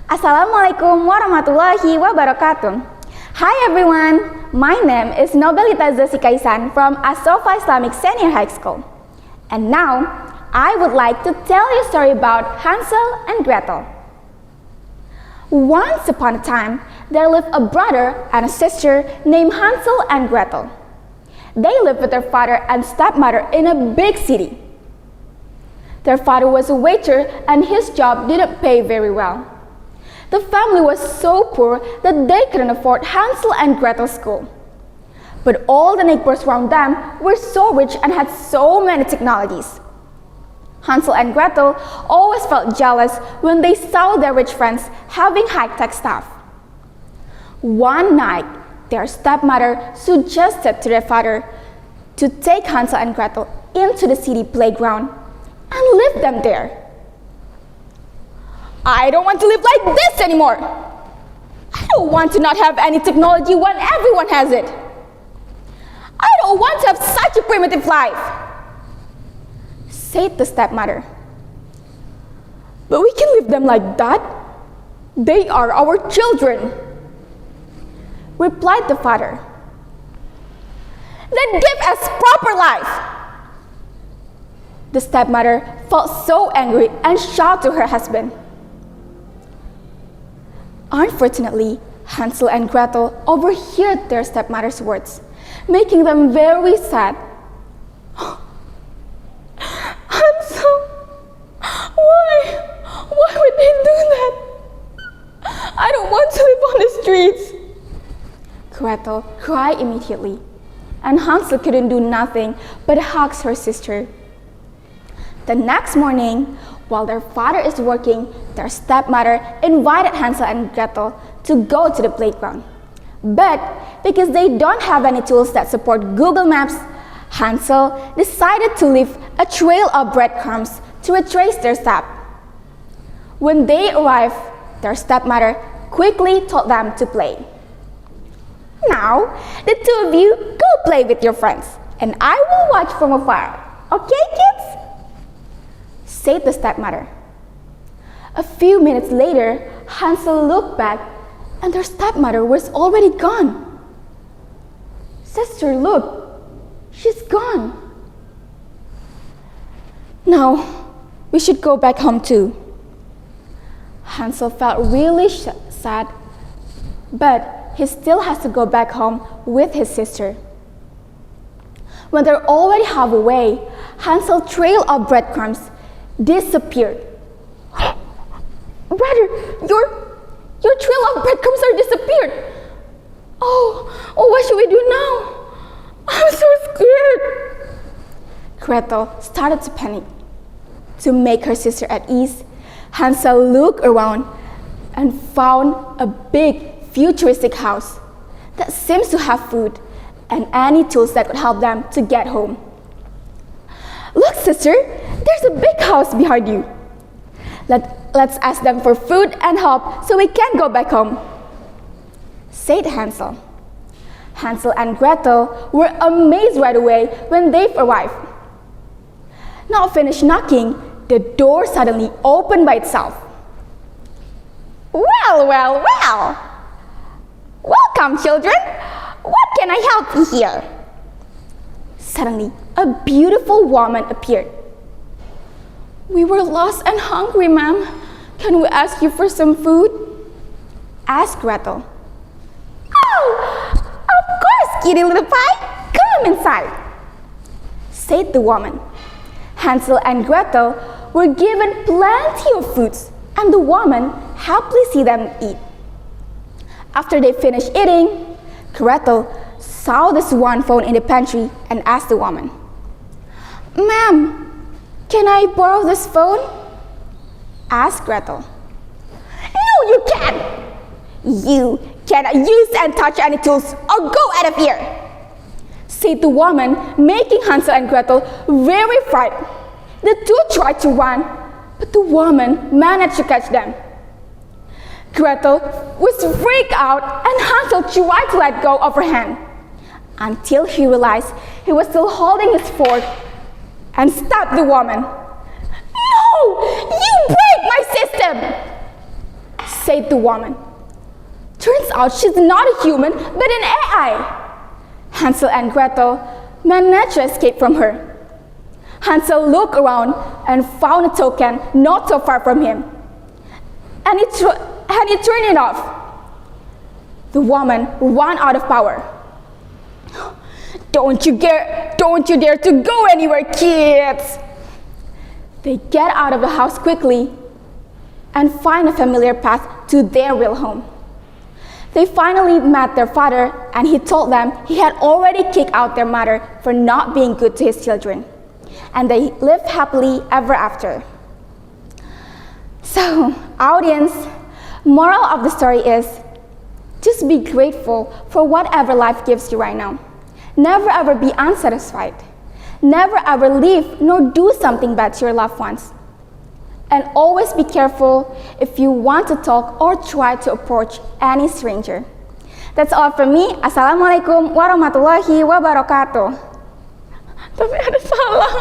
Assalamualaikum warahmatullahi wabarakatuh. Hi everyone, my name is Nobelita Zashika from As-Shofa Islamic Senior High School. And now, I would like to tell you a story about Hansel and Gretel. Once upon a time, there lived a brother and a sister named Hansel and Gretel. They lived with their father and stepmother in a big city. Their father was a waiter and his job didn't pay very well. The family was so poor that they couldn't afford Hansel and Gretel's school. But all the neighbors around them were so rich and had so many technologies. Hansel and Gretel always felt jealous when they saw their rich friends having high-tech stuff. One night, their stepmother suggested to their father to take Hansel and Gretel into the city playground and leave them there. I don't want to live like this anymore. I don't want to not have any technology when everyone has it. I don't want to have such a primitive life, said the stepmother. But we can leave them like that. They are our children, replied the father. Then give us proper life. The stepmother felt so angry and shouted to her husband. Unfortunately, Hansel and Gretel overheard their stepmother's words, making them very sad. Hansel, why would they do that? I don't want to live on the streets. Gretel cried immediately, and Hansel couldn't do nothing but hug her sister. The next morning, while their father is working, their stepmother invited Hansel and Gretel to go to the playground. But because they don't have any tools that support Google Maps, Hansel decided to leave a trail of breadcrumbs to retrace their steps. When they arrived, their stepmother quickly told them to play. Now, the two of you go play with your friends, and I will watch from afar. Okay, kids? Said the stepmother. A few minutes later, Hansel looked back and their stepmother was already gone. Sister, look, she's gone. Now, we should go back home too. Hansel felt really sad, but he still has to go back home with his sister. When they're already halfway, Hansel's trail of breadcrumbs disappeared. Brother, your trail of breadcrumbs are disappeared. Oh, what should we do now? I'm so scared. Gretel started to panic. To make her sister at ease, Hansel looked around and found a big futuristic house that seems to have food and any tools that could help them to get home. Look, sister, there's a big house behind you. Let's ask them for food and help so we can go back home, said Hansel. Hansel and Gretel were amazed right away when they arrived. Not finished knocking, the door suddenly opened by itself. Well. Welcome, children. What can I help you here? Suddenly, a beautiful woman appeared. We were lost and hungry, ma'am. Can we ask you for some food? Asked Gretel. Oh, of course, kitty little pie. Come inside, said the woman. Hansel and Gretel were given plenty of foods, and the woman happily see them eat. After they finished eating, Gretel saw this one phone in the pantry and asked the woman, Ma'am, can I borrow this phone? Asked Gretel. No, you can't. You cannot use and touch any tools or go out of here, said the woman, making Hansel and Gretel very frightened. The two tried to run, but the woman managed to catch them. Gretel was freaked out and Hansel tried to let go of her hand until he realized he was still holding his fork and stabbed the woman. No, you break my system, said save the woman. Turns out she's not a human, but an AI. Hansel and Gretel managed to escape from her. Hansel looked around and found a token not so far from him. And he turned it off. The woman ran out of power. Don't you dare to go anywhere, kids! They get out of the house quickly and find a familiar path to their real home. They finally met their father, and he told them he had already kicked out their mother for not being good to his children. And they lived happily ever after. So, audience, moral of the story is, just be grateful for whatever life gives you right now. Never ever be unsatisfied. Never ever leave nor do something bad to your loved ones. And always be careful if you want to talk or try to approach any stranger. That's all from me. Assalamualaikum warahmatullahi wabarakatuh. Tapi ada salah.